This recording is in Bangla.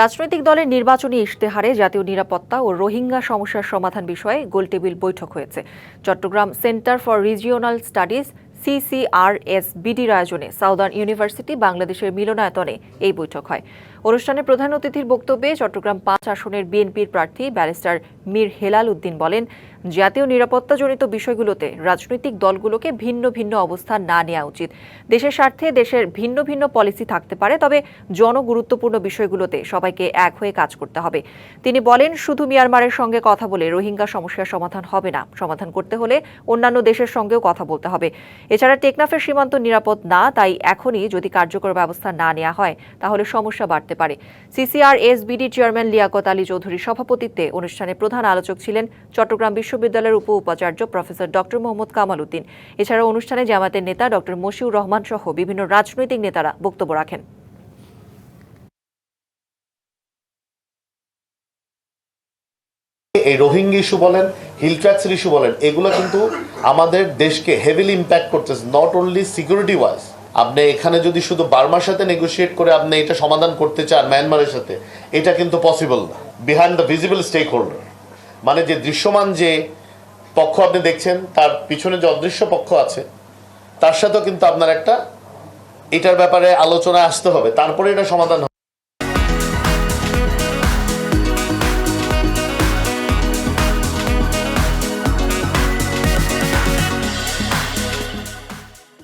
রাজনৈতিক দলের নির্বাচনী ইশতেহারে জাতীয় নিরাপত্তা ও রোহিঙ্গা সমস্যার সমাধান বিষয়ে গোলটেবিল বৈঠক হয়েছে। Chattogram centre for regional studies CCRSBDর আয়োজনে সাউদার্ন ইউনিভার্সিটি বাংলাদেশের মিলনায়তনে এই বৈঠক হয়। অনুষ্ঠানে প্রধান অতিথির বক্তব্যে চট্টগ্রাম ৫ আসনের বিএনপির প্রার্থী ব্যারিস্টার মীর হেলাল উদ্দিন বলেন, জাতীয় নিরাপত্তাজনিত বিষয়গুলোতে রাজনৈতিক দলগুলোকে ভিন্ন ভিন্ন অবস্থান না নেওয়া উচিত। দেশের স্বার্থে দেশের ভিন্ন ভিন্ন পলিসি থাকতে পারে, তবে জনগুরুত্বপূর্ণ বিষয়গুলোতে সবাইকে এক হয়ে কাজ করতে হবে। তিনি বলেন, শুধু মিয়ানমারের সঙ্গে কথা বলে রোহিঙ্গা সমস্যার সমাধান হবে না। সমাধান করতে হলে অন্যান্য দেশের সঙ্গেও কথা বলতে হবে। এছাড়া টেকনাফের সীমান্ত নিরাপদ না, তাই এখনই যদি কার্যকর ব্যবস্থা না নেওয়া হয় তাহলে সমস্যা বাড়তে পারে। CCRSBD চেয়ারম্যান লিয়াকত আলী চৌধুরীর সভাপতিত্বে অনুষ্ঠানে প্রধান আলোচক ছিলেন চট্টগ্রাম বিশ্ববিদ্যালয়ের উপাচার্য প্রফেসর ডক্টর মোহাম্মদ কামাল উদ্দিন। এছাড়াও অনুষ্ঠানে জামায়াতের নেতা ডক্টর মশিউর রহমান সহ বিভিন্ন রাজনৈতিক নেতারা বক্তব্য রাখেন। এই রোহিঙ্গা ইস্যু বলেন, হিল ট্র্যাক্সের ইস্যু বলেন, এগুলো কিন্তু আমাদের দেশকে হেভিলি ইম্প্যাক্ট করতেছে, নট অনলি সিকিউরিটি ওয়াইজ। আপনি এখানে যদি শুধু বার্মার সাথে নেগোশিয়েট করে আপনি এটা সমাধান করতে চান মায়ানমারের সাথে, এটা কিন্তু পসিবল না। Behind the visible stakeholder, মানে যে দৃশ্যমান যে পক্ষ আপনি দেখছেন, তার পিছনে যে অদৃশ্য পক্ষ আছে, তার সাথেও কিন্তু আপনার একটা এটার ব্যাপারে আলোচনা আসতে হবে, তারপরে এটা সমাধান হবে।